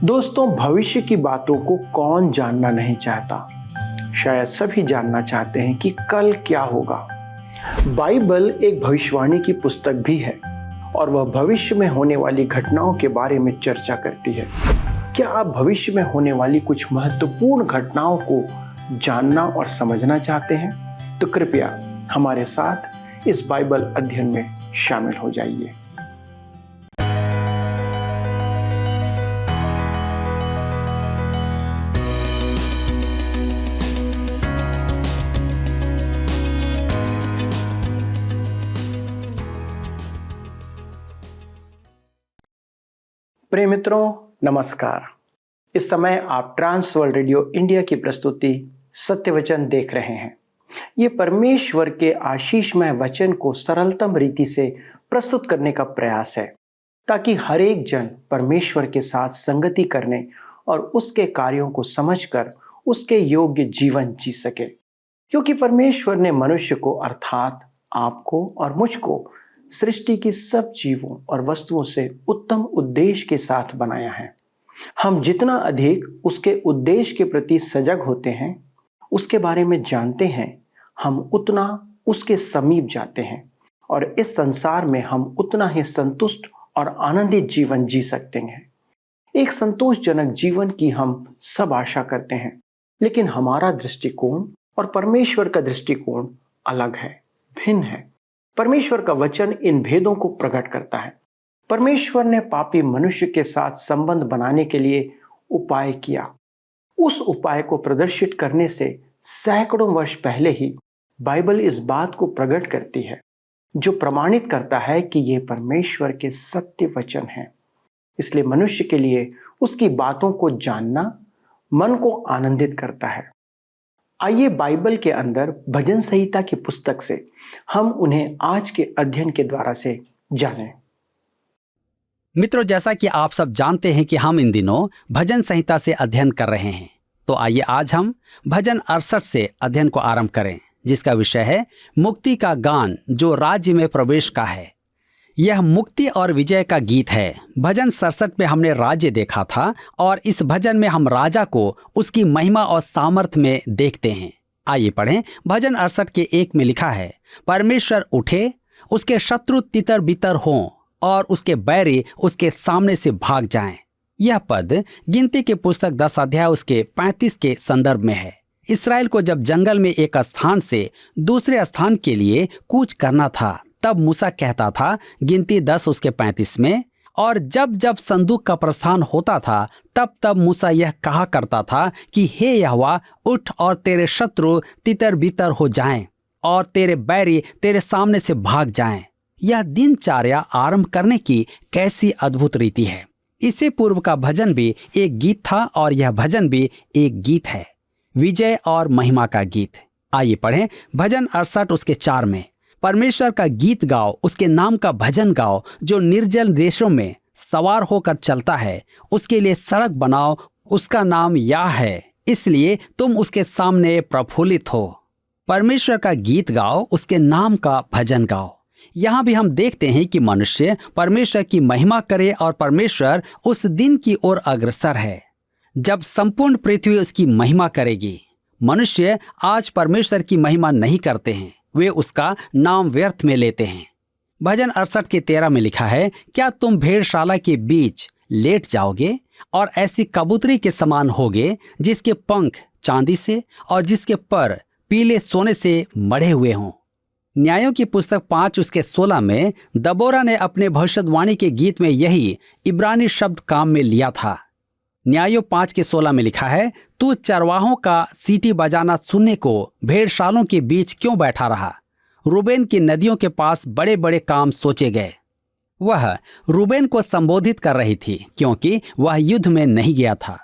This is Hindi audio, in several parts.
दोस्तों, भविष्य की बातों को कौन जानना नहीं चाहता। शायद सभी जानना चाहते हैं कि कल क्या होगा। बाइबल एक भविष्यवाणी की पुस्तक भी है और वह भविष्य में होने वाली घटनाओं के बारे में चर्चा करती है। क्या आप भविष्य में होने वाली कुछ महत्वपूर्ण घटनाओं को जानना और समझना चाहते हैं? तो कृपया हमारे साथ इस बाइबल अध्ययन में शामिल हो जाइए। प्रिय मित्रों, नमस्कार। इस समय आप ट्रांस वर्ल्ड रेडियो इंडिया की प्रस्तुति सत्य वचन देख रहे हैं। ये परमेश्वर के आशीषमय वचन को सरलतम रीति से प्रस्तुत करने का प्रयास है, ताकि हर एक जन परमेश्वर के साथ संगति करने और उसके कार्यों को समझकर उसके योग्य जीवन जी सके। क्योंकि परमेश्वर ने मनुष्य को अर्थात आपको और मुझको सृष्टि की सब जीवों और वस्तुओं से उत्तम उद्देश्य के साथ बनाया है। हम जितना अधिक उसके उद्देश्य के प्रति सजग होते हैं, उसके बारे में जानते हैं, हम उतना उसके समीप जाते हैं और इस संसार में हम उतना ही संतुष्ट और आनंदित जीवन जी सकते हैं। एक संतोषजनक जीवन की हम सब आशा करते हैं, लेकिन हमारा दृष्टिकोण और परमेश्वर का दृष्टिकोण अलग है, भिन्न है। परमेश्वर का वचन इन भेदों को प्रकट करता है। परमेश्वर ने पापी मनुष्य के साथ संबंध बनाने के लिए उपाय किया। उस उपाय को प्रदर्शित करने से सैकड़ों वर्ष पहले ही बाइबल इस बात को प्रकट करती है, जो प्रमाणित करता है कि ये परमेश्वर के सत्य वचन हैं। इसलिए मनुष्य के लिए उसकी बातों को जानना मन को आनंदित करता है। आइए बाइबल के अंदर भजन संहिता की पुस्तक से हम उन्हें आज के अध्ययन के द्वारा से जानें। मित्रों, जैसा कि आप सब जानते हैं कि हम इन दिनों भजन संहिता से अध्ययन कर रहे हैं, तो आइए आज हम भजन 68 से अध्ययन को आरंभ करें, जिसका विषय है मुक्ति का गान जो राज्य में प्रवेश का है। यह मुक्ति और विजय का गीत है। भजन 67 में हमने राज्य देखा था और इस भजन में हम राजा को उसकी महिमा और सामर्थ्य में देखते हैं। आइए पढ़ें। भजन 68 के 1 में लिखा है, परमेश्वर उठे, उसके शत्रु तितर बितर हों और उसके बैरी उसके सामने से भाग जाएं। यह पद गिनती की पुस्तक 10 अध्याय उसके 35 के संदर्भ में है। इसराइल को जब जंगल में एक स्थान से दूसरे स्थान के लिए कूच करना था, तब मूसा कहता था, गिनती 10 उसके 35 में, और जब जब संदूक का प्रस्थान होता था तब तब मूसा यह कहा करता था कि हे यहोवा, उठ और तेरे शत्रु तितर बितर हो जाएं और तेरे बैरी तेरे सामने से भाग जाएं। यह दिनचर्या आरंभ करने की कैसी अद्भुत रीति है। इससे पूर्व का भजन भी एक गीत था और यह भजन भी एक गीत है, विजय और महिमा का गीत। आइए पढ़ें भजन 68 उसके 4 में, परमेश्वर का गीत गाओ, उसके नाम का भजन गाओ, जो निर्जल देशों में सवार होकर चलता है। उसके लिए सड़क बनाओ, उसका नाम याह है, इसलिए तुम उसके सामने प्रफुल्लित हो। परमेश्वर का गीत गाओ, उसके नाम का भजन गाओ। यहाँ भी हम देखते हैं कि मनुष्य परमेश्वर की महिमा करे और परमेश्वर उस दिन की ओर अग्रसर है जब संपूर्ण पृथ्वी उसकी महिमा करेगी। मनुष्य आज परमेश्वर की महिमा नहीं करते हैं, वे उसका नाम व्यर्थ में लेते हैं। भजन 68 के 13 में लिखा है, क्या तुम भेड़शाला के बीच लेट जाओगे और ऐसी कबूतरी के समान होगे जिसके पंख चांदी से और जिसके पर पीले सोने से मढ़े हुए हों। न्यायों की पुस्तक 5 उसके 16 में दबोरा ने अपने भविष्यवाणी के गीत में यही इब्रानी शब्द काम में लिया था। न्यायों 5 के 16 में लिखा है, तू चरवाहों का सीटी बजाना सुनने को भेड़शालों के बीच क्यों बैठा रहा? रूबेन की नदियों के पास बड़े बड़े काम सोचे गए। वह रूबेन को संबोधित कर रही थी क्योंकि वह युद्ध में नहीं गया था।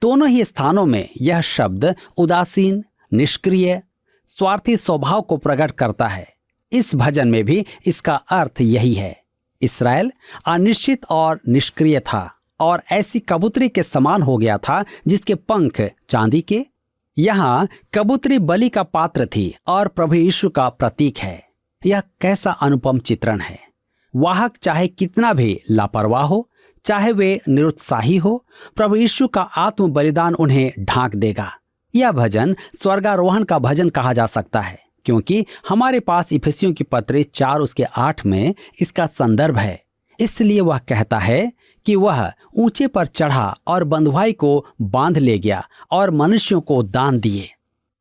दोनों ही स्थानों में यह शब्द उदासीन, निष्क्रिय, स्वार्थी स्वभाव को प्रकट करता है। इस भजन में भी इसका अर्थ यही है। इसराइल अनिश्चित और निष्क्रिय था और ऐसी कबूतरी के समान हो गया था जिसके पंख चांदी के। यहाँ कबूतरी बलि का पात्र थी और प्रभु यीशु का प्रतीक है। यह कैसा अनुपम चित्रण है। वाहक चाहे कितना भी लापरवाह हो, चाहे वे निरुत्साही हो, प्रभु यीशु का आत्म बलिदान उन्हें ढांक देगा। यह भजन स्वर्गारोहण का भजन कहा जा सकता है, क्योंकि हमारे पास इफिसियों की पत्री 4:8 में इसका संदर्भ है। इसलिए वह कहता है कि वह ऊंचे पर चढ़ा और बंधुआई को बांध ले गया और मनुष्यों को दान दिए।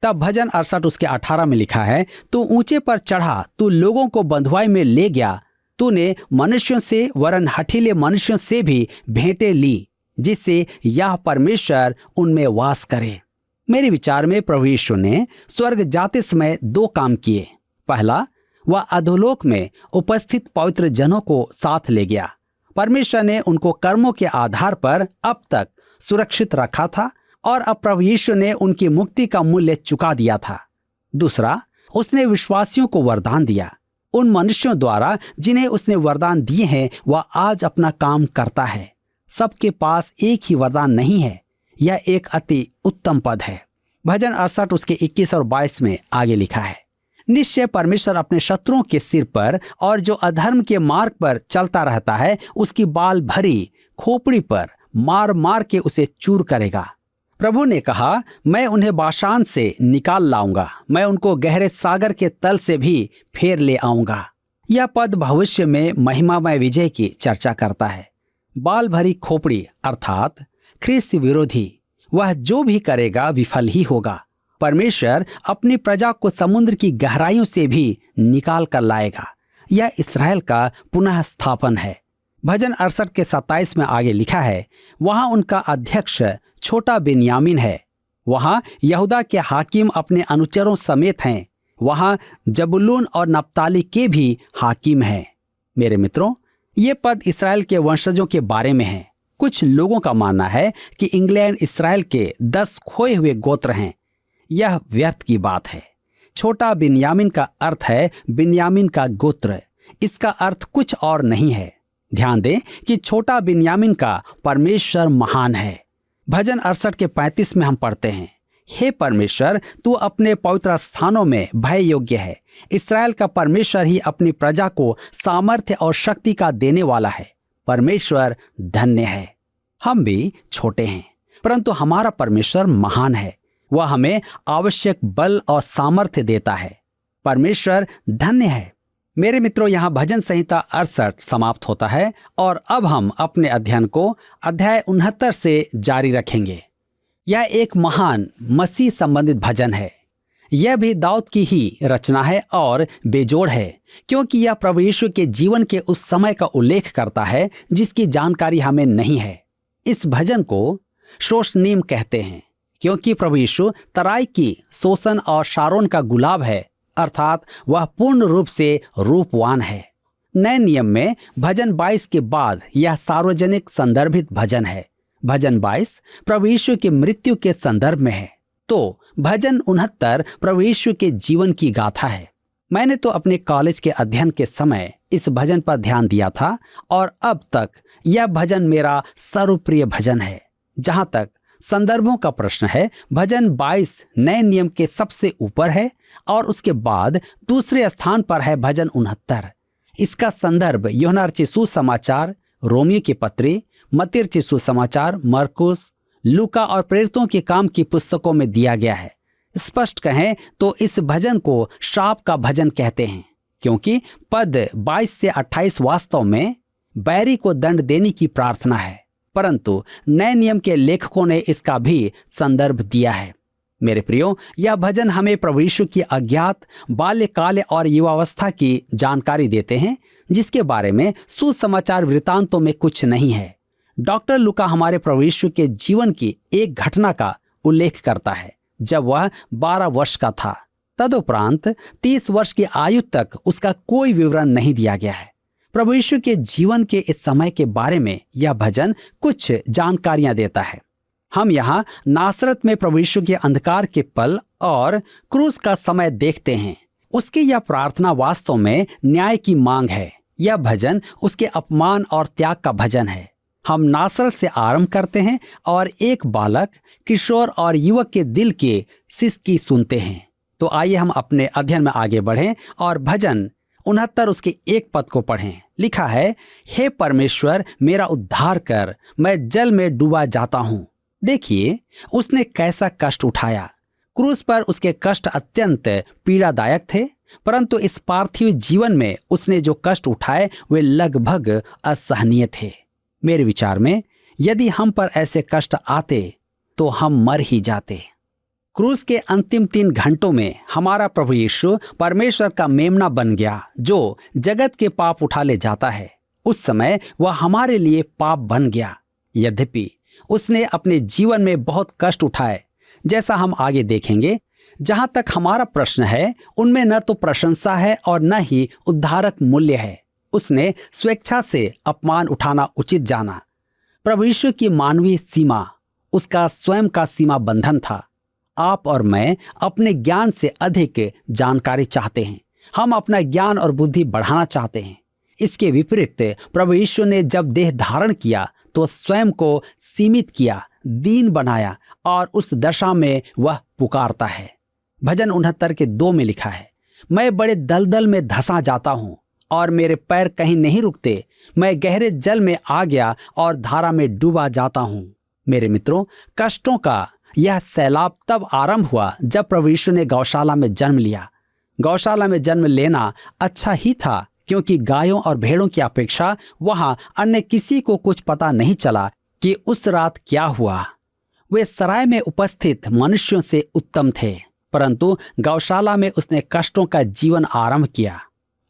तब भजन 68:18 में लिखा है, तू ऊंचे पर चढ़ा, तू लोगों को बंधुआई में ले गया, तूने मनुष्यों से वरन हठीले मनुष्यों से भी भेंटें ली, जिससे यह परमेश्वर उनमें वास करे। मेरे विचार में प्रभु यीशु ने स्वर्ग जाते समय 2 काम किए। पहला, वह अधोलोक में उपस्थित पवित्र जनों को साथ ले गया। परमेश्वर ने उनको कर्मों के आधार पर अब तक सुरक्षित रखा था और अब प्रभु यीशु ने उनकी मुक्ति का मूल्य चुका दिया था। दूसरा, उसने विश्वासियों को वरदान दिया। उन मनुष्यों द्वारा जिन्हें उसने वरदान दिए हैं, वह आज अपना काम करता है। सबके पास एक ही वरदान नहीं है। यह एक अति उत्तम पद है। भजन 68 उसके 21 और 22 में आगे लिखा है, निश्चय परमेश्वर अपने शत्रुओं के सिर पर और जो अधर्म के मार्ग पर चलता रहता है, उसकी बाल भरी खोपड़ी पर मार मार के उसे चूर करेगा। प्रभु ने कहा, मैं उन्हें बाशान से निकाल लाऊंगा, मैं उनको गहरे सागर के तल से भी फेर ले आऊंगा। यह पद भविष्य में महिमामय विजय की चर्चा करता है। बाल भरी खोपड़ी अर्थात ख्रिस्त विरोधी, वह जो भी करेगा विफल ही होगा। परमेश्वर अपनी प्रजा को समुद्र की गहराइयों से भी निकाल कर लाएगा। यह इस्राएल का पुनः स्थापन है। भजन 68 के 27 में आगे लिखा है, वहां उनका अध्यक्ष छोटा बिन्यामीन है, वहां यहूदा के हाकिम अपने अनुचरों समेत हैं, वहां जबूलून और नप्ताली के भी हाकिम हैं। मेरे मित्रों, ये पद इस्राएल के वंशजों के बारे में है। कुछ लोगों का मानना है कि इंग्लैंड इस्राएल के 10 खोए हुए गोत्र हैं। यह व्यर्थ की बात है। छोटा बिन्यामीन का अर्थ है बिन्यामीन का गोत्र। इसका अर्थ कुछ और नहीं है। ध्यान दें कि छोटा बिन्यामीन का परमेश्वर महान है। भजन 68 के 35 में हम पढ़ते हैं, हे परमेश्वर, तू अपने पवित्र स्थानों में भय योग्य है। इस्राएल का परमेश्वर ही अपनी प्रजा को सामर्थ्य और शक्ति का देने वाला है। परमेश्वर धन्य है। हम भी छोटे हैं, परंतु हमारा परमेश्वर महान है। वह हमें आवश्यक बल और सामर्थ्य देता है। परमेश्वर धन्य है। मेरे मित्रों, यहाँ भजन संहिता 68 समाप्त होता है और अब हम अपने अध्ययन को अध्याय 69 से जारी रखेंगे। यह एक महान मसीह संबंधित भजन है। यह भी दाऊद की ही रचना है और बेजोड़ है, क्योंकि यह प्रभु यीशु के जीवन के उस समय का उल्लेख करता है जिसकी जानकारी हमें नहीं है। इस भजन को शोषनीम कहते हैं, क्योंकि प्रभु यीशु तराई की सोसन और शारोन का गुलाब है, अर्थात वह पूर्ण रूप से रूपवान है। नए नियम में भजन 22 के बाद यह सार्वजनिक संदर्भित भजन है। भजन 22 प्रभु यीशु की मृत्यु के संदर्भ में है, तो भजन 69 प्रभु यीशु के जीवन की गाथा है। मैंने तो अपने कॉलेज के अध्ययन के समय इस भजन पर ध्यान दिया था और अब तक यह भजन मेरा सर्वप्रिय भजन है। जहां तक संदर्भों का प्रश्न है, भजन 22 नए नियम के सबसे ऊपर है और उसके बाद दूसरे स्थान पर है भजन 69। इसका संदर्भ यूहन्ना रचित सुसमाचार, रोमियो की पत्री, मत्ती रचित सुसमाचार, मरकुस, लूका और प्रेरितों के काम की पुस्तकों में दिया गया है। स्पष्ट कहें तो इस भजन को शाप का भजन कहते हैं, क्योंकि पद 22 से 28 वास्तव में बैरी को दंड देने की प्रार्थना है, परंतु नए नियम के लेखकों ने इसका भी संदर्भ दिया है। मेरे प्रियो, यह भजन हमें प्रभु यीशु की अज्ञात बाल्यकाल और युवावस्था की जानकारी देते हैं, जिसके बारे में सुसमाचार वृत्तांतों में कुछ नहीं है। डॉक्टर लूका हमारे प्रभु यीशु के जीवन की एक घटना का उल्लेख करता है जब वह 12 वर्ष का था। तदुपरांत 30 वर्ष की आयु तक उसका कोई विवरण नहीं दिया गया है। प्रभु यीशु के जीवन के इस समय के बारे में यह भजन कुछ जानकारियां देता है। हम यहाँ नासरत में प्रभु यीशु के अंधकार के पल और क्रूस का समय देखते हैं। उसकी यह प्रार्थना वास्तव में न्याय की मांग है। यह भजन उसके अपमान और त्याग का भजन है। हम नासरत से आरंभ करते हैं और एक बालक, किशोर और युवक के दिल के सिसकी सुनते हैं। तो आइए हम अपने अध्ययन में आगे बढ़ें और भजन 69 उसके एक पद को पढ़ें, लिखा है, हे परमेश्वर मेरा उद्धार कर, मैं जल में डूबा जाता हूं। देखिए उसने कैसा कष्ट उठाया। क्रूस पर उसके कष्ट अत्यंत पीड़ादायक थे, परंतु इस पार्थिव जीवन में उसने जो कष्ट उठाए वे लगभग असहनीय थे। मेरे विचार में यदि हम पर ऐसे कष्ट आते तो हम मर ही जाते। क्रूस के अंतिम 3 घंटों में हमारा प्रभु यीशु परमेश्वर का मेमना बन गया जो जगत के पाप उठा ले जाता है। उस समय वह हमारे लिए पाप बन गया। यद्यपि उसने अपने जीवन में बहुत कष्ट उठाए, जैसा हम आगे देखेंगे। जहां तक हमारा प्रश्न है, उनमें न तो प्रशंसा है और न ही उद्धारक मूल्य है। उसने स्वेच्छा से अपमान उठाना उचित जाना। प्रभु यीशु की मानवीय सीमा उसका स्वयं का सीमा बंधन था। आप और मैं अपने ज्ञान से अधिक जानकारी चाहते हैं। हम अपना ज्ञान और बुद्धि बढ़ाना चाहते हैं। इसके विपरीत प्रभु यीशु ने जब देह धारण किया तो स्वयं को सीमित किया, दीन बनाया और उस दशा में वह पुकारता है। भजन 69 के 2 में लिखा है, मैं बड़े दलदल में धंसा जाता हूं और मेरे पैर कहीं नहीं रुकते। मैं गहरे जल में आ गया और धारा में डूबा जाता हूं। मेरे मित्रों, कष्टों का यह सैलाब तब आरंभ हुआ जब प्रभु यीशु ने गौशाला में जन्म लिया। गौशाला में जन्म लेना अच्छा ही था, क्योंकि गायों और भेड़ों की अपेक्षा वहां अन्य किसी को कुछ पता नहीं चला कि उस रात क्या हुआ। वे सराय में उपस्थित मनुष्यों से उत्तम थे, परंतु गौशाला में उसने कष्टों का जीवन आरंभ किया।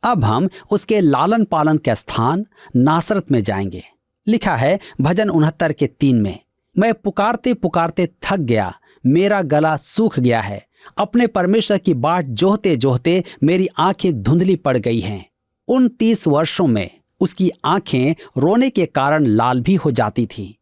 अब हम उसके लालन पालन के स्थान नासरत में जाएंगे। लिखा है भजन 69 के 3 में, मैं पुकारते पुकारते थक गया, मेरा गला सूख गया है। अपने परमेश्वर की बाट जोहते जोहते मेरी आंखें धुंधली पड़ गई हैं। उन 30 वर्षों में उसकी आंखें रोने के कारण लाल भी हो जाती थी।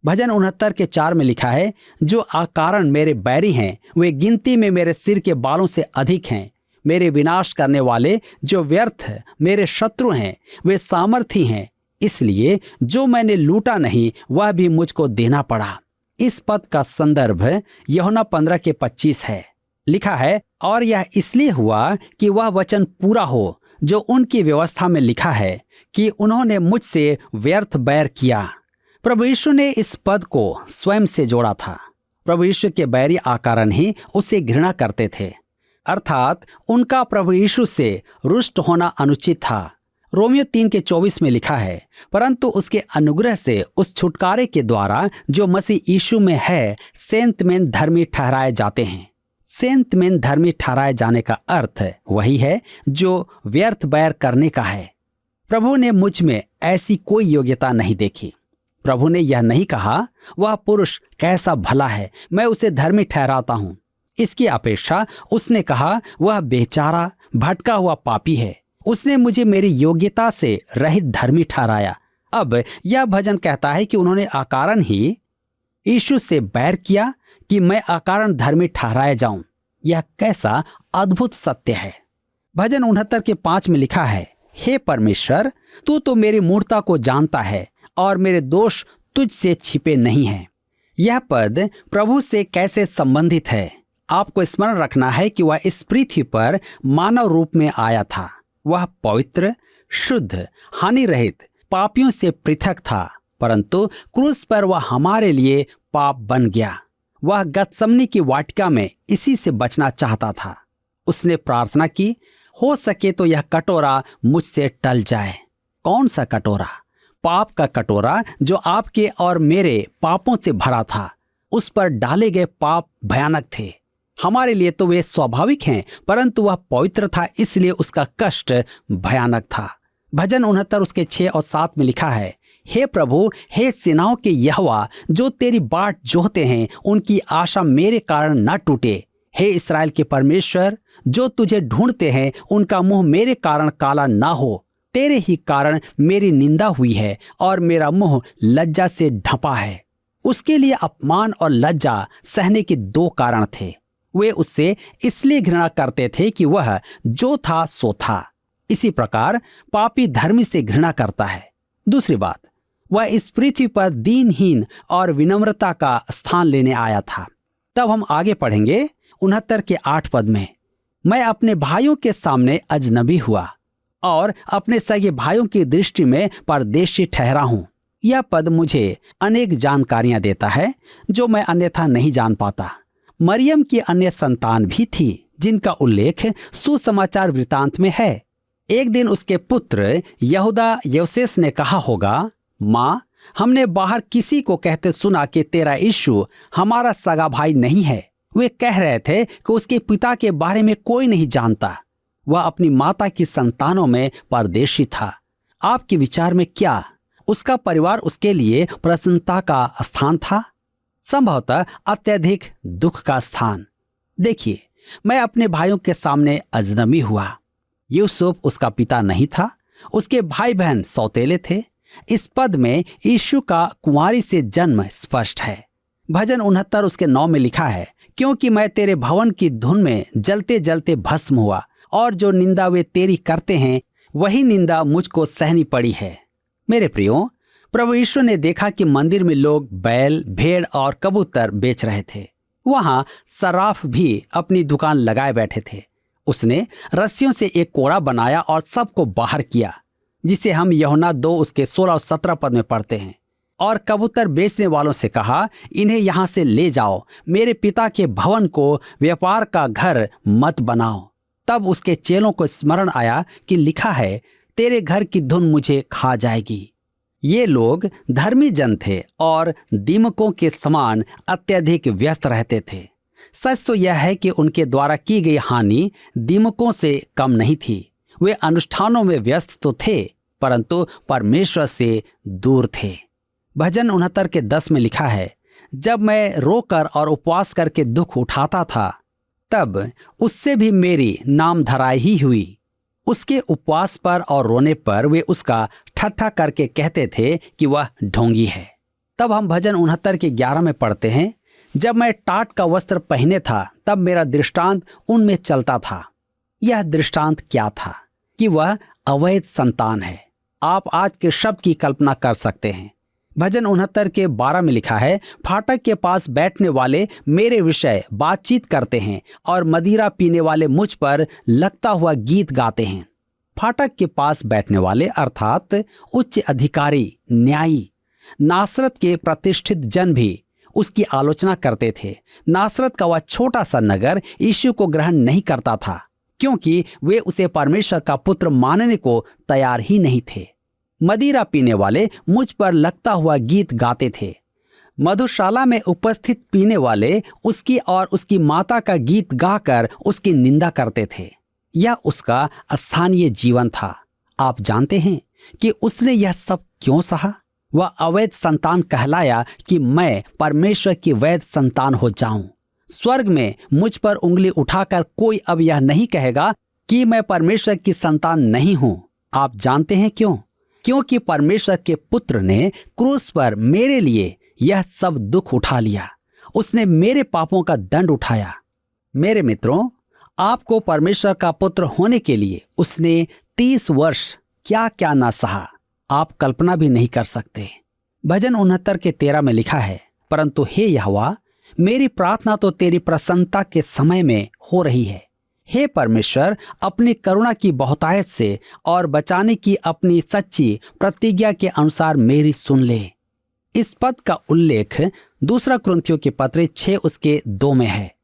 भजन 69 के 4 में लिखा है, जो अकारण मेरे बैरी हैं वे गिनती में मेरे सिर के बालों से अधिक हैं। मेरे विनाश करने वाले जो व्यर्थ मेरे शत्रु हैं वे सामर्थी हैं, इसलिए जो मैंने लूटा नहीं वह भी मुझको देना पड़ा। इस पद का संदर्भ यूहन्ना 15 के 25 है। लिखा है, और यह इसलिए हुआ कि वह वचन पूरा हो जो उनकी व्यवस्था में लिखा है कि उन्होंने मुझसे व्यर्थ बैर किया। प्रभु यीशु ने इस पद को स्वयं से जोड़ा था। प्रभु यीशु के बैरी आकारण ही उसे घृणा करते थे, अर्थात उनका प्रभु यीशु से रुष्ट होना अनुचित था। रोमियो 3 के 24 में लिखा है, परंतु उसके अनुग्रह से उस छुटकारे के द्वारा जो मसीह यीशु में है सेंत में धर्मी ठहराए जाते हैं। सेंत में धर्मी ठहराए जाने का अर्थ वही है जो व्यर्थ बैर करने का है। प्रभु ने मुझ में ऐसी कोई योग्यता नहीं देखी। प्रभु ने यह नहीं कहा, वह पुरुष कैसा भला है, मैं उसे धर्मी ठहराता हूं। इसकी अपेक्षा उसने कहा, वह बेचारा भटका हुआ पापी है, उसने मुझे मेरी योग्यता से रहित धर्मी ठहराया। अब यह भजन कहता है कि उन्होंने अकारण ही यीशु से बैर किया कि मैं अकारण धर्मी ठहराया जाऊं। यह कैसा अद्भुत सत्य है। भजन 69 के 5 में लिखा है, हे परमेश्वर, तू तो मेरी मूर्खता को जानता है और मेरे दोष तुझसे छिपे नहीं हैं। यह पद प्रभु से कैसे संबंधित है? आपको स्मरण रखना है कि वह इस पृथ्वी पर मानव रूप में आया था। वह पवित्र, शुद्ध, हानि रहित, पापियों से पृथक था, परंतु क्रूस पर वह हमारे लिए पाप बन गया। वह गतसमनी की वाटिका में इसी से बचना चाहता था। उसने प्रार्थना की, हो सके तो यह कटोरा मुझसे टल जाए। कौन सा कटोरा? पाप का कटोरा जो आपके और मेरे पापों से भरा था। उस पर डाले गए पाप भयानक थे। हमारे लिए तो वे स्वाभाविक हैं, परंतु वह पवित्र था, इसलिए उसका कष्ट भयानक था। भजन 69 उसके 6 और 7 में लिखा है, हे प्रभु, हे सेनाओं के यहोवा, जो तेरी बाट जोहते हैं उनकी आशा मेरे कारण न टूटे। हे इस्राएल के परमेश्वर, जो तुझे ढूंढते हैं उनका मुंह मेरे कारण काला ना हो। तेरे ही कारण मेरी निंदा हुई है और मेरा मुंह लज्जा से ढंपा है। उसके लिए अपमान और लज्जा सहने के 2 कारण थे। वे उससे इसलिए घृणा करते थे कि वह जो था सो था। इसी प्रकार पापी धर्मी से घृणा करता है। दूसरी बात, वह इस पृथ्वी पर दीनहीन और विनम्रता का स्थान लेने आया था। तब हम आगे पढ़ेंगे 69 के 8 पद में, मैं अपने भाइयों के सामने अजनबी हुआ, और अपने सगे भाइयों की दृष्टि में परदेशी ठहरा हूँ। यह पद मुझे अनेक जानकारियां देता है जो मैं अन्यथा नहीं जान पाता। मरियम की अन्य संतान भी थी जिनका उल्लेख सुसमाचार वृतांत में है। एक दिन उसके पुत्र यहूदा योसेस ने कहा होगा, माँ, हमने बाहर किसी को कहते सुना कि तेरा यीशु हमारा सगा भाई नहीं है। वे कह रहे थे कि उसके पिता के बारे में कोई नहीं जानता। वह अपनी माता की संतानों में परदेशी था। आपके विचार में क्या उसका परिवार उसके लिए प्रसन्नता का स्थान था? संभवतः अत्यधिक दुख का स्थान। देखिए, मैं अपने भाइयों के सामने अजनबी हुआ। यूसुफ उसका पिता नहीं था, उसके भाई बहन सौतेले थे। इस पद में यीशु का कुंवारी से जन्म स्पष्ट है। भजन 69 उसके 9 में लिखा है, क्योंकि मैं तेरे भवन की धुन में जलते जलते भस्म हुआ, और जो निंदा वे तेरी करते हैं वही निंदा मुझको सहनी पड़ी है। मेरे प्रियो, प्रभु यीशु ने देखा कि मंदिर में लोग बैल, भेड़ और कबूतर बेच रहे थे। वहां सराफ भी अपनी दुकान लगाए बैठे थे। उसने रस्सियों से एक कोड़ा बनाया और सबको बाहर किया, जिसे हम यूहन्ना 2 उसके 16 और 17 पद में पढ़ते हैं। और कबूतर बेचने वालों से कहा, इन्हें यहां से ले जाओ, मेरे पिता के भवन को व्यापार का घर मत बनाओ। तब उसके चेलों को स्मरण आया कि लिखा है, तेरे घर की धुन मुझे खा जाएगी। ये लोग धर्मी जन थे और दीमकों के समान अत्यधिक व्यस्त रहते थे। सच तो यह है कि उनके द्वारा की गई हानि दीमकों से कम नहीं थी। वे अनुष्ठानों में व्यस्त तो थे, परंतु परमेश्वर से दूर थे। भजन 69 के 10 में लिखा है, जब मैं रोकर और उपवास करके दुख उठाता था, तब उससे भी मेरी नाम धराई ही हुई। उसके उपवास पर और रोने पर वे उसका ठट्ठा करके कहते थे कि वह ढोंगी है। तब हम भजन 69 के 11 में पढ़ते हैं, जब मैं टाट का वस्त्र पहने था, तब मेरा दृष्टांत उनमें चलता था। यह दृष्टांत क्या था? कि वह अवैध संतान है। आप आज के शब्द की कल्पना कर सकते हैं। भजन 69 के 12 में लिखा है, फाटक के पास बैठने वाले मेरे विषय बातचीत करते हैं और मदिरा पीने वाले मुझ पर लगता हुआ गीत गाते हैं। फाटक के पास बैठने वाले अर्थात उच्च अधिकारी, न्यायी। नासरत के प्रतिष्ठित जन भी उसकी आलोचना करते थे। नासरत का वह छोटा सा नगर यीशु को ग्रहण नहीं करता था, क्योंकि वे उसे परमेश्वर का पुत्र मानने को तैयार ही नहीं थे। मदिरा पीने वाले मुझ पर लगता हुआ गीत गाते थे। मधुशाला में उपस्थित पीने वाले उसकी और उसकी माता का गीत गाकर उसकी निंदा करते थे। यह उसका स्थानीय जीवन था। आप जानते हैं कि उसने यह सब क्यों सहा? वह अवैध संतान कहलाया कि मैं परमेश्वर की वैध संतान हो जाऊं। स्वर्ग में मुझ पर उंगली उठाकर कोई अब यह नहीं कहेगा कि मैं परमेश्वर की संतान नहीं हूं। आप जानते हैं क्यों? क्योंकि परमेश्वर के पुत्र ने क्रूस पर मेरे लिए यह सब दुख उठा लिया। उसने मेरे पापों का दंड उठाया। मेरे मित्रों, आपको परमेश्वर का पुत्र होने के लिए उसने 30 वर्ष क्या क्या ना सहा, आप कल्पना भी नहीं कर सकते। भजन 69 के 13 में लिखा है, परंतु हे यहोवा, मेरी प्रार्थना तो तेरी प्रसन्नता के समय में हो रही है। हे परमेश्वर, अपनी करुणा की बहुतायत से और बचाने की अपनी सच्ची प्रतिज्ञा के अनुसार मेरी सुन ले। इस पद का उल्लेख 2 कुरिन्थियों के पत्र 6 उसके 2 में है,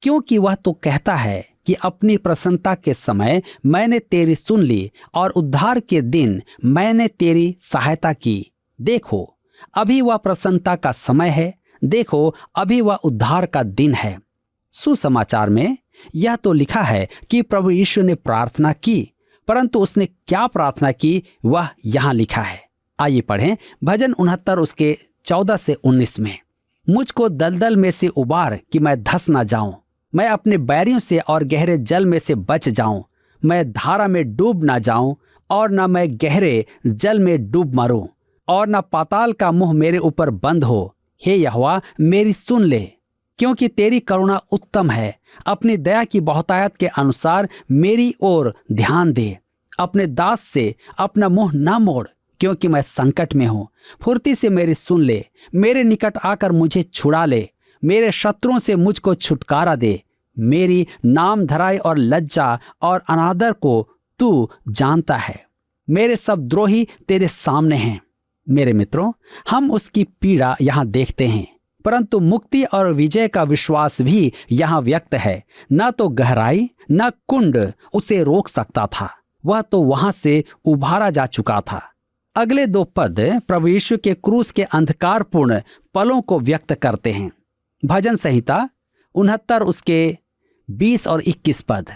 क्योंकि वह तो कहता है कि अपनी प्रसन्नता के समय मैंने तेरी सुन ली और उद्धार के दिन मैंने तेरी सहायता की। देखो, अभी वह प्रसन्नता का समय है। देखो, अभी वह उद्धार का दिन है। सुसमाचार में यह तो लिखा है कि प्रभु यीशु ने प्रार्थना की, परंतु उसने क्या प्रार्थना की वह यहाँ लिखा है। आइए पढ़ें भजन 69 उसके 14 से 19 में। मुझको दलदल में से उबार कि मैं धंस ना जाऊं, मैं अपने बैरियों से और गहरे जल में से बच जाऊं। मैं धारा में डूब ना जाऊं और न मैं गहरे जल में डूब मरूं, और न पाताल का मुंह मेरे ऊपर बंद हो। हे यहोवा, मेरी सुन ले, क्योंकि तेरी करुणा उत्तम है। अपनी दया की बहुतायत के अनुसार मेरी ओर ध्यान दे। अपने दास से अपना मुंह न मोड़, क्योंकि मैं संकट में हूं। फुर्ती से मेरी सुन ले, मेरे निकट आकर मुझे छुड़ा ले। मेरे शत्रुओं से मुझको छुटकारा दे। मेरी नाम धराई और लज्जा और अनादर को तू जानता है। मेरे सब द्रोही तेरे सामने हैं। मेरे मित्रों, हम उसकी पीड़ा यहाँ देखते हैं, परंतु मुक्ति और विजय का विश्वास भी यहाँ व्यक्त है। न तो गहराई न कुंड उसे रोक सकता था, वह तो वहां से उभारा जा चुका था। अगले 2 पद प्रभु यीशु के क्रूस के अंधकारपूर्ण पलों को व्यक्त करते हैं। भजन संहिता 69 उसके 20 और 21 पद।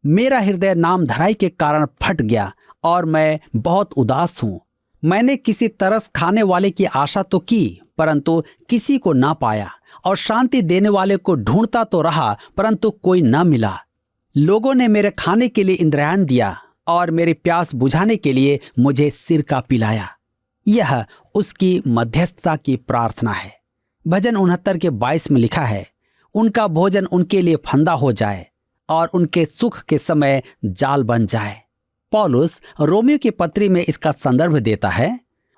मेरा हृदय नामधराई के कारण फट गया और मैं बहुत उदास हूं। मैंने किसी तरस खाने वाले की आशा तो की, परंतु किसी को ना पाया, और शांति देने वाले को ढूंढता तो रहा, परंतु कोई न मिला। लोगों ने मेरे खाने के लिए इंद्रयान दिया और मेरी प्यास बुझाने के लिए मुझे सिरका पिलाया। यह उसकी मध्यस्थता की प्रार्थना है। भजन 69 के 22 में लिखा है, उनका भोजन उनके लिए फंदा हो जाए और उनके सुख के समय जाल बन जाए। पौलुस रोमियो की पत्री में इसका संदर्भ देता है,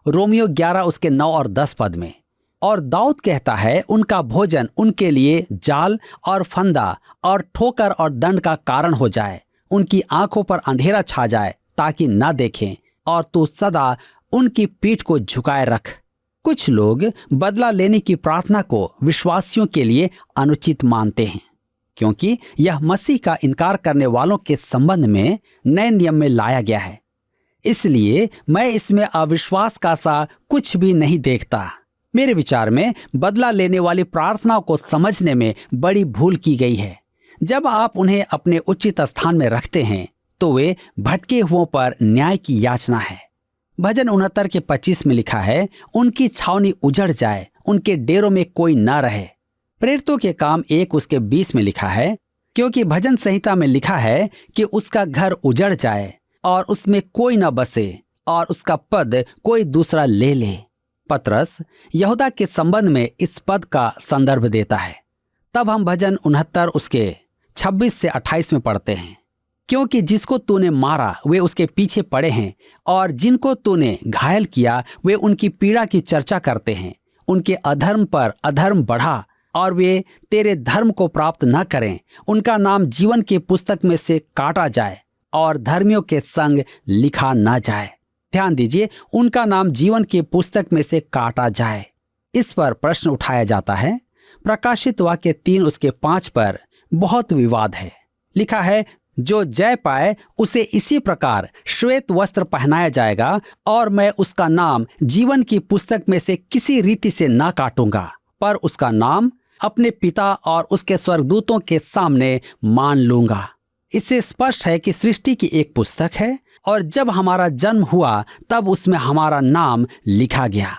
रोमियो 11 उसके 9 और 10 पद में। और दाऊद कहता है, उनका भोजन उनके लिए जाल और फंदा और ठोकर और दंड का कारण हो जाए। उनकी आंखों पर अंधेरा छा जाए ताकि ना देखें, और तू सदा उनकी पीठ को झुकाए रख। कुछ लोग बदला लेने की प्रार्थना को विश्वासियों के लिए अनुचित मानते हैं, क्योंकि यह मसीह का इनकार करने वालों के संबंध में नए नियम में लाया गया है। इसलिए मैं इसमें अविश्वास का सा कुछ भी नहीं देखता। मेरे विचार में बदला लेने वाली प्रार्थनाओं को समझने में बड़ी भूल की गई है। जब आप उन्हें अपने उचित स्थान में रखते हैं तो वे भटके हुओं पर न्याय की याचना है। भजन 69 के 25 में लिखा है, उनकी छावनी उजड़ जाए, उनके डेरों में कोई न रहे। प्रेरितों के काम 1 उसके 20 में लिखा है, क्योंकि भजन संहिता में लिखा है कि उसका घर उजड़ जाए और उसमें कोई न बसे और उसका पद कोई दूसरा ले ले। पतरस यहूदा के संबंध में इस पद का संदर्भ देता है। तब हम भजन 69 उसके 26 से 28 में पढ़ते हैं, क्योंकि जिसको तूने मारा वे उसके पीछे पड़े हैं, और जिनको तूने घायल किया वे उनकी पीड़ा की चर्चा करते हैं। उनके अधर्म पर अधर्म बढ़ा और वे तेरे धर्म को प्राप्त न करें। उनका नाम जीवन की पुस्तक में से काटा जाए और धर्मियों के संग लिखा न जाए। ध्यान दीजिए, उनका नाम जीवन की पुस्तक में से काटा जाए। इस पर प्रश्न उठाया जाता है। प्रकाशित वाक्य 3 उसके 5 पर बहुत विवाद है। लिखा है, जो जय पाए उसे इसी प्रकार श्वेत वस्त्र पहनाया जाएगा, और मैं उसका नाम जीवन की पुस्तक में से किसी रीति से ना काटूंगा, पर उसका नाम अपने पिता और उसके स्वर्गदूतों के सामने मान लूंगा। इससे स्पष्ट है कि सृष्टि की एक पुस्तक है, और जब हमारा जन्म हुआ तब उसमें हमारा नाम लिखा गया।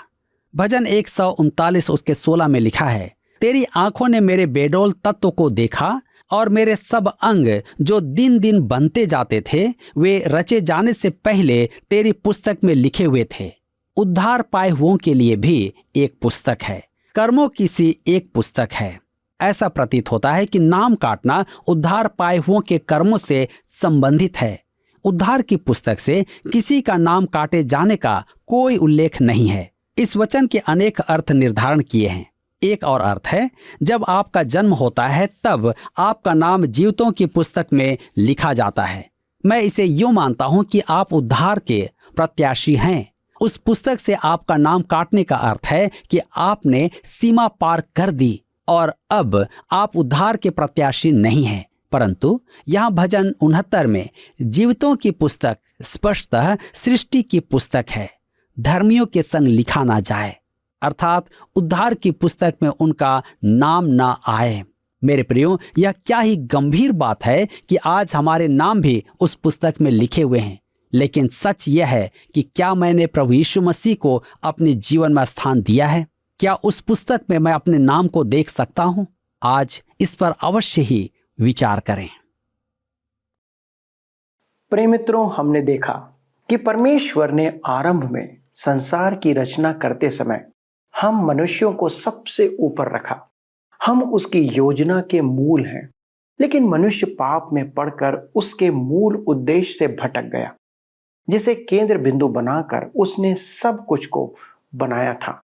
भजन 139 उसके 16 में लिखा है, तेरी आंखों ने मेरे बेडौल तत्व को देखा, और मेरे सब अंग जो दिन दिन बनते जाते थे वे रचे जाने से पहले तेरी पुस्तक में लिखे हुए थे। उद्धार पाए हुओं के लिए भी एक पुस्तक है, कर्मों की सी एक पुस्तक है। ऐसा प्रतीत होता है कि नाम काटना उद्धार पाए हुओं के कर्मों से संबंधित है। उद्धार की पुस्तक से किसी का नाम काटे जाने का कोई उल्लेख नहीं है। इस वचन के अनेक अर्थ निर्धारण किए हैं। एक और अर्थ है, जब आपका जन्म होता है तब आपका नाम जीवितों की पुस्तक में लिखा जाता है। मैं इसे यूं मानता हूं कि आप उद्धार के प्रत्याशी हैं। उस पुस्तक से आपका नाम काटने का अर्थ है कि आपने सीमा पार कर दी और अब आप उद्धार के प्रत्याशी नहीं हैं। परंतु यहाँ भजन 69 में जीवितों की पुस्तक स्पष्टतः सृष्टि की पुस्तक है। धर्मियों के संग लिखा ना जाए, अर्थात उद्धार की पुस्तक में उनका नाम ना आए। मेरे प्रियो, यह क्या ही गंभीर बात है कि आज हमारे नाम भी उस पुस्तक में लिखे हुए हैं। लेकिन सच यह है कि क्या मैंने प्रभु यीशु मसीह को अपने जीवन में स्थान दिया है? क्या उस पुस्तक में मैं अपने नाम को देख सकता हूं? आज इस पर अवश्य ही विचार करें। प्रिय मित्रों, हमने देखा कि परमेश्वर ने आरंभ में संसार की रचना करते समय हम मनुष्यों को सबसे ऊपर रखा। हम उसकी योजना के मूल हैं, लेकिन मनुष्य पाप में पड़कर उसके मूल उद्देश्य से भटक गया, जिसे केंद्र बिंदु बनाकर उसने सब कुछ को बनाया था,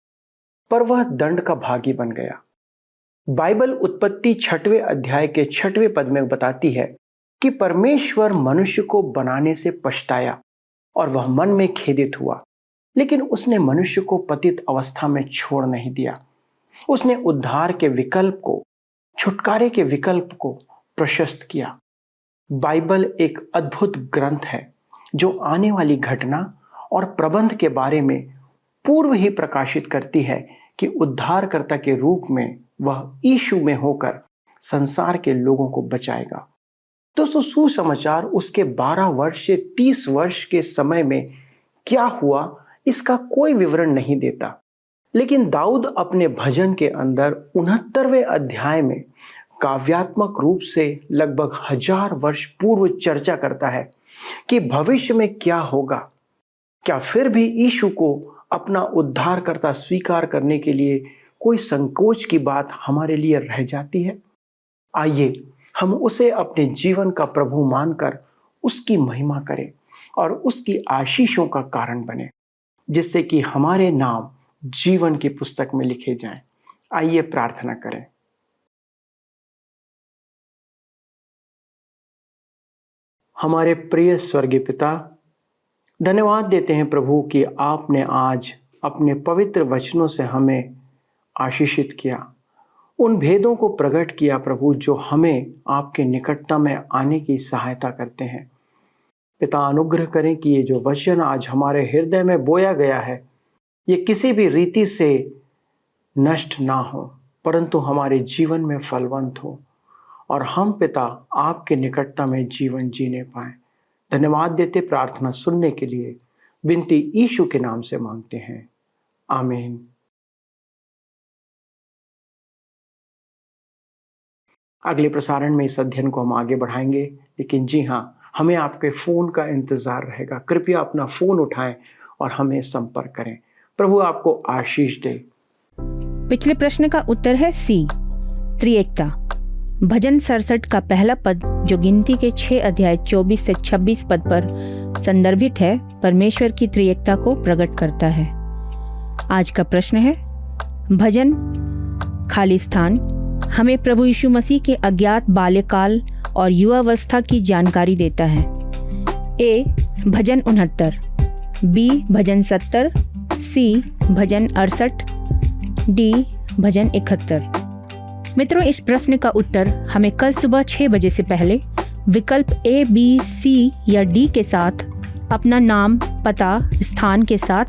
पर वह दंड का भागी बन गया। बाइबल उत्पत्ति 6वें अध्याय के 6वें पद में बताती है कि परमेश्वर मनुष्य को बनाने से पछताया और वह मन में खेदित हुआ, लेकिन उसने मनुष्य को पतित अवस्था में छोड़ नहीं दिया। उसने उद्धार के विकल्प को, छुटकारे के विकल्प को प्रशस्त किया। बाइबल एक अद्भुत ग्रंथ है जो आने वाली घटना और प्रबंध के बारे में पूर्व ही प्रकाशित करती है कि उद्धारकर्ता के रूप में वह यीशु में होकर संसार के लोगों को बचाएगा। दोस्तों, सुसमाचार उसके 12 वर्ष से 30 वर्ष के समय में क्या हुआ इसका कोई विवरण नहीं देता, लेकिन दाऊद अपने भजन के अंदर 69वें अध्याय में काव्यात्मक रूप से लगभग 1000 वर्ष पूर्व चर्चा करता है कि भविष्य में क्या होगा। क्या फिर भी यीशु को अपना उद्धारकर्ता स्वीकार करने के लिए कोई संकोच की बात हमारे लिए रह जाती है? आइए हम उसे अपने जीवन का प्रभु मानकर उसकी महिमा करें और उसकी आशीषों का कारण बने, जिससे कि हमारे नाम जीवन की पुस्तक में लिखे जाएं। आइए प्रार्थना करें। हमारे प्रिय स्वर्गीय पिता, धन्यवाद देते हैं प्रभु कि आपने आज अपने पवित्र वचनों से हमें आशीषित किया, उन भेदों को प्रकट किया प्रभु जो हमें आपके निकटता में आने की सहायता करते हैं। पिता, अनुग्रह करें कि ये जो वचन आज हमारे हृदय में बोया गया है ये किसी भी रीति से नष्ट ना हो, परंतु हमारे जीवन में फलवंत हो और हम पिता आपके निकटता में जीवन जीने पाएं। धन्यवाद देते प्रार्थना सुनने के लिए विनती यीशु के नाम से मांगते हैं, आमीन। अगले प्रसारण में इस अध्ययन को हम आगे बढ़ाएंगे, लेकिन जी हाँ, हमें आपके फ़ोन का इंतज़ार रहेगा। कृपया अपना फ़ोन उठाएं और हमें संपर्क करें। प्रभु आपको आशीष दे। पिछले प्रश्न का उत्तर है सी, त्रिएकता। भजन 67 का पहला पद जो गिनती के 6 अध्याय 24 से 26 पद पर संदर्भित है, परमेश्वर की त्रिएकता को प्रकट करता है। आज का प्रश्न है, भजन खाली स्थान हमें प्रभु यीशु मसीह के अज्ञात बाल्यकाल और युवावस्था की जानकारी देता है। ए, भजन 69, बी, भजन 70, सी, भजन 68, डी, भजन 71। मित्रों, इस प्रश्न का उत्तर हमें कल सुबह 6 बजे से पहले विकल्प ए, बी, सी या डी के साथ अपना नाम, पता, स्थान के साथ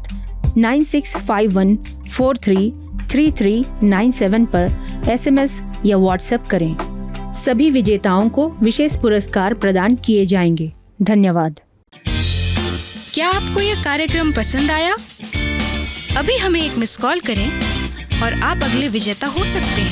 9651433397 पर SMS या WhatsApp करें। सभी विजेताओं को विशेष पुरस्कार प्रदान किए जाएंगे। धन्यवाद। क्या आपको यह कार्यक्रम पसंद आया? अभी हमें एक मिस कॉल करें और आप अगले विजेता हो सकते हैं।